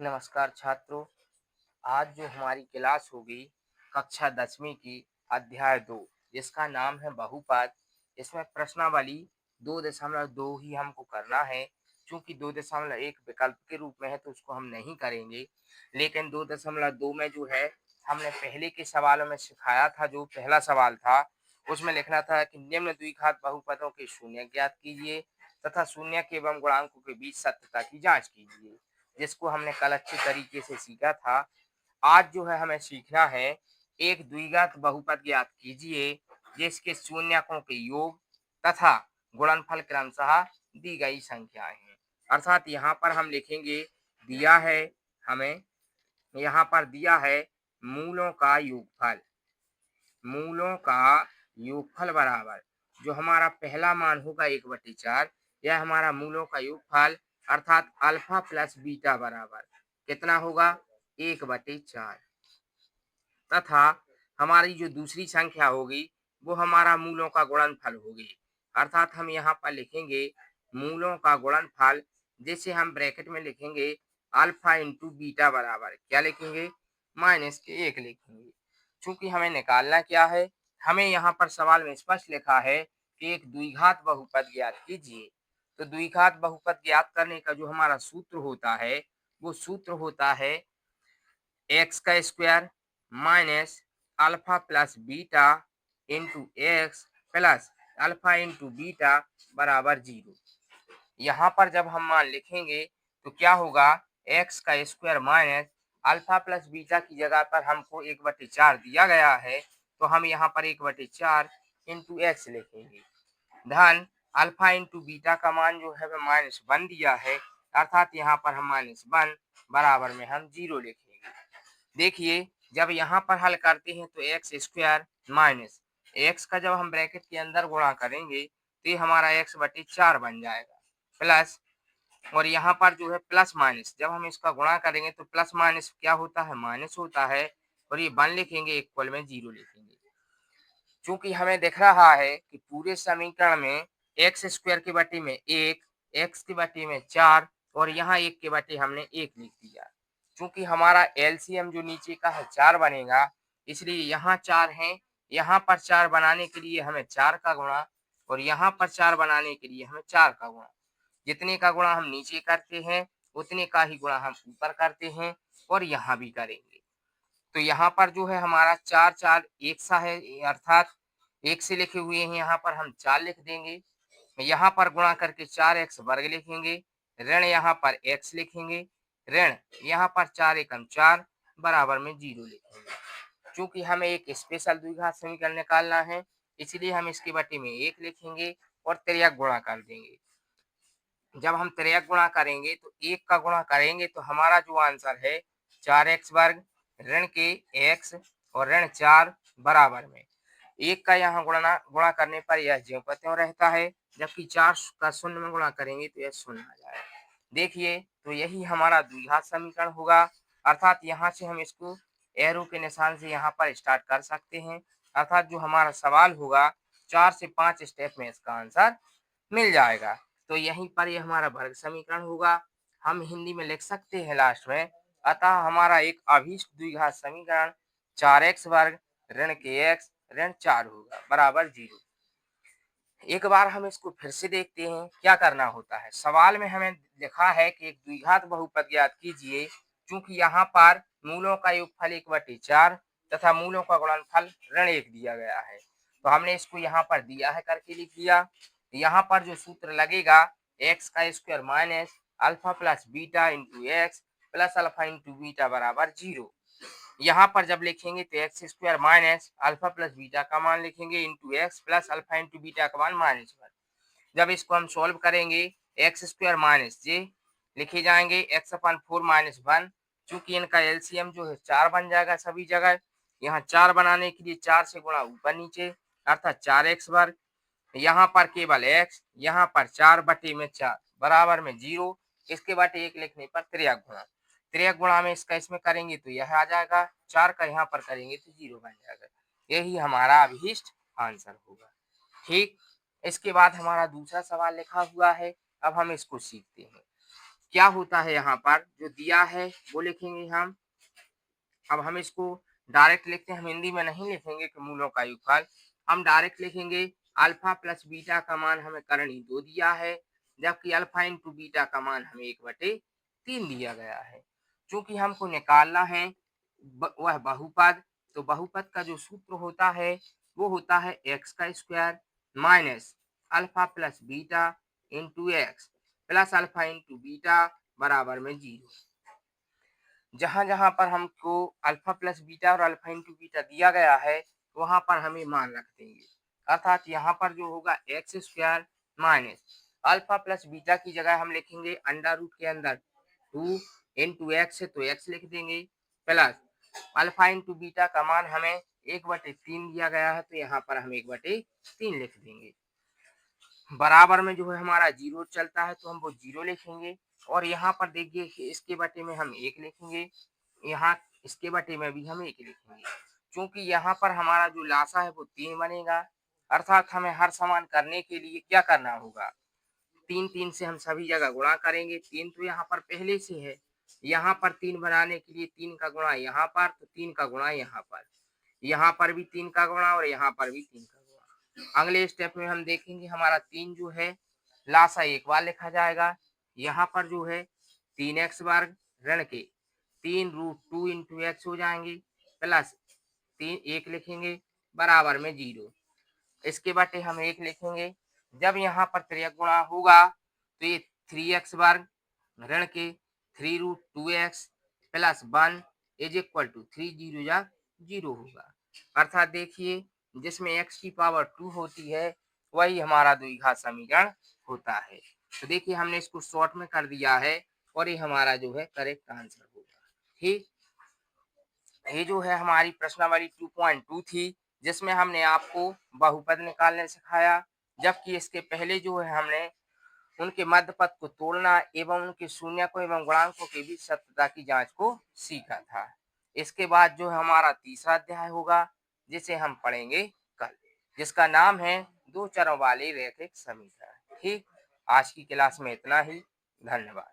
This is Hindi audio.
नमस्कार छात्रों। आज जो हमारी क्लास होगी कक्षा 10वीं की अध्याय 2 जिसका नाम है बहुपद। इसमें प्रश्नावली 2.2 ही हमको करना है। चूंकि 2.1 विकल्प के रूप में है तो उसको हम नहीं करेंगे, लेकिन 2.2 में जो है हमने पहले के सवालों में सिखाया था। जो पहला सवाल था उसमें लिखना था कि निम्न द्विघात बहुपदों के शून्य ज्ञात कीजिए तथा शून्य के एवं गुणांकों के बीच सत्यता की जांच कीजिए, जिसको हमने कल अच्छे तरीके से सीखा था। आज जो है हमें सीखना है एक द्विघात बहुपद ज्ञात कीजिए जिसके शून्यकों के योग तथा गुणनफल क्रमशः दी गई संख्याएं हैं। अर्थात यहाँ पर हम लिखेंगे, दिया है हमें, यहाँ पर दिया है मूलों का योगफल। मूलों का योगफल बराबर जो हमारा पहला मान होगा 1/4, यह हमारा मूलों का योगफल अर्थात अल्फा प्लस बीटा बराबर कितना होगा 1/4 तथा हमारी जो दूसरी संख्या होगी वो हमारा मूलों का गुणनफल होगी। अर्थात हम यहाँ पर लिखेंगे मूलों का गुणनफल, जिसे हम ब्रैकेट में लिखेंगे अल्फा इंटू बीटा बराबर क्या लिखेंगे -1 लिखेंगे। चूंकि हमें निकालना क्या है, हमें यहाँ पर सवाल में स्पष्ट लिखा है कि एक द्विघात बहुपद ज्ञात कीजिए। तो द्विघात बहुपद ज्ञात करने का जो हमारा सूत्र होता है वो सूत्र होता है एक्स का square minus alpha plus beta into x plus alpha into beta बराबर 0। यहाँ पर जब हम मान लिखेंगे तो क्या होगा, एक्स का square minus alpha plus beta की जगह पर हमको 1/4 दिया गया है, तो हम यहाँ पर 1/4 इंटू एक्स लिखेंगे। धन अल्फा इंटू बीटा का मान जो है वह -1 दिया है, अर्थात यहाँ पर हम -1 बराबर में हम 0 लिखेंगे। देखिए जब यहाँ पर हल करते हैं तो एक्स स्क्वायर माइनस एक्स का जब हम ब्रैकेट के अंदर गुणा करेंगे तो ये हमारा x/4 बन जाएगा प्लस, और यहाँ पर जो है प्लस माइनस जब हम इसका गुणा करेंगे तो प्लस माइनस क्या होता है, माइनस होता है, और ये 1 लिखेंगे इक्वल में 0 लिखेंगे। चूंकि हमें दिख रहा है कि पूरे समीकरण में एक्स स्क्वायर के बटे में 1, एक्स के बटे में 4 और यहाँ 1 के बटे हमने 1 लिख दिया। चूंकि हमारा एलसीएम जो नीचे का है 4 बनेगा, इसलिए यहाँ 4 है, यहाँ पर 4 बनाने के लिए हमें 4 का गुणा और यहाँ पर 4 बनाने के लिए हमें 4 का गुणा। जितने का गुणा हम नीचे करते हैं उतने का ही गुणा हम ऊपर करते हैं और यहाँ भी करेंगे। तो यहाँ पर जो है हमारा 4 4 एक सा है, अर्थात 1 से लिखे हुए हैं, यहाँ पर हम 4 लिख देंगे। यहाँ पर गुणा करके 4x वर्ग लिखेंगे, ऋण यहाँ पर x लिखेंगे, ऋण यहाँ पर 4 एकम 4 बराबर में 0 लिखेंगे। चूंकि हमें एक स्पेशल द्विघात समीकरण निकालना है, इसलिए हम इसके बटे में 1 लिखेंगे और तिर्यक गुणा कर देंगे। जब हम तिर्यक गुणा करेंगे तो 1 का गुणा करेंगे तो हमारा जो आंसर है 4x वर्ग ऋण के x और ऋण 4 बराबर में 1 का यहाँ गुणा करने पर यह ज्यों का त्यों रहता है, जबकि 4 का शून्य में गुणा करेंगे तो यह शून्य आ जाएगा। देखिए तो यही हमारा द्विघात समीकरण होगा। अर्थात यहाँ से हम इसको एरो के निशान से यहाँ पर स्टार्ट कर सकते हैं। अर्थात जो हमारा सवाल होगा 4 से 5 स्टेप में इसका आंसर मिल जाएगा। तो यहीं पर ये हमारा वर्ग समीकरण होगा। हम हिंदी में लिख सकते हैं लास्ट में, अतः हमारा एक अभीष्ट द्विघात समीकरण 4x वर्ग ऋण के x ऋण 4 होगा बराबर 0। एक बार हम इसको फिर से देखते हैं क्या करना होता है। सवाल में हमें लिखा है कि एक द्विघात बहुपद ज्ञात कीजिए। चूंकि यहाँ पर मूलों का योगफल 1/4 तथा मूलों का गुणनफल ऋण 1 दिया गया है, तो हमने इसको यहाँ पर दिया है करके लिख दिया। यहाँ पर जो सूत्र लगेगा एक्स का square minus alpha plus beta into x plus alpha into beta बराबर 0। यहाँ पर जब लिखेंगे तो x square minus alpha plus beta का मान लिखेंगे into x plus alpha into beta का मान -1। जब इसको हम सॉल्व करेंगे एक्स स्क्वायर माइनस जे लिखे जाएंगे एक्स अपन 4 -1। चूंकि इनका एलसीएम जो है 4 बन जाएगा सभी जगह। यहाँ 4 बनाने के लिए 4 से गुणा ऊपर नीचे अर्थात 4x वर्ग, यहाँ पर केवल x, यहाँ पर 4 बटे में 4 बराबर में 0। इसके बटे 1 लिखने पर तिर्यक गुणा, तिर्यक गुणा में इसका इसमें करेंगे तो यह आ जाएगा, 4 का यहाँ पर करेंगे तो 0 बन जाएगा। यही हमारा अभीष्ट आंसर होगा। ठीक, इसके बाद हमारा दूसरा सवाल लिखा हुआ है, अब हम इसको सीखते हैं। क्या होता है यहाँ पर जो दिया है वो लिखेंगे हम। अब हम इसको डायरेक्ट लिखते हैं, हम हिंदी में नहीं लिखेंगे कि मूलों का योगफल, हम डायरेक्ट लिखेंगे अल्फा प्लस बीटा का मान हमें करणी 2 दिया है, जबकि अल्फा इंटू बीटा का मान हमें 1/3 दिया गया है। चूंकि हमको निकालना है वह बहुपद, तो बहुपद का जो सूत्र होता है वो होता है एक्स का square minus alpha plus beta into x plus alpha into beta बराबर में 0। जहाँ-जहाँ पर हमको अल्फ़ा प्लस बीटा और अल्फ़ा इंटू बीटा दिया गया है, वहाँ पर हमें मान रख देंगे। अर्थात यहाँ पर जो होगा x square minus alpha plus beta की जगह हम लिखेंगे अंडर रूट के अंदर 2 इंटू एक्स है तो एक्स लिख देंगे प्लस अल्फ़ा इंटू बीटा का मान हमें 1/3 दिया गया है तो यहाँ पर हम 1/3 लिख देंगे। बराबर में जो है हमारा 0 चलता है तो हम वो 0 लिखेंगे और यहाँ पर देखिए कि इसके बटे में हम 1 लिखेंगे, यहाँ इसके बटे में भी हम 1 लिखेंगे। चूँकि यहाँ पर हमारा जो लासा है वो 3 बनेगा, अर्थात हमें हर समान करने के लिए क्या करना होगा? 3-3 से हम सभी जगह गुणा करेंगे, 3 तो यहाँ पर पहले से है, यहाँ पर 3 बनाने के लिए 3 का गुणा यहाँ पर, तो 3 का गुणा यहाँ पर भी 3 का गुणा और यहाँ पर भी 3 का गुणा। अगले स्टेप में हम देखेंगे हमारा 3 जो है लासा एक बार लिखा जाएगा, यहाँ पर जो है 3x वर्ग ऋण के 3 रूट 2 इंटू एक्स हो जाएंगे प्लस 1 लिखेंगे बराबर में 0। इसके बटे हम 1 लिखेंगे, जब यहाँ पर त्रियक गुणा होगा तो ये 3x वर्ग ऋण के 3 root 2x plus 1 is equal to 3 zero जा 0 होगा। अर्थात देखिए जिसमें x की पावर 2 होती है वही हमारा द्विघात समीकरण होता है। तो देखिए हमने इसको शॉर्ट में कर दिया है और ये हमारा जो है करेक्ट आंसर होगा। ठीक, ये जो है हमारी प्रश्नावली 2.2 थी जिसमें हमने आपको बहुपद निकालने सिखाया, जबकि इसके पहले जो है हमने उनके मध्य पद को तोड़ना एवं उनके शून्यकों एवं गुणांकों के बीच सत्यता की जांच को सीखा था। इसके बाद जो हमारा तीसरा अध्याय होगा जिसे हम पढ़ेंगे कल, जिसका नाम है दो चरों वाले रैखिक समीकरण। ठीक, आज की क्लास में इतना ही। धन्यवाद।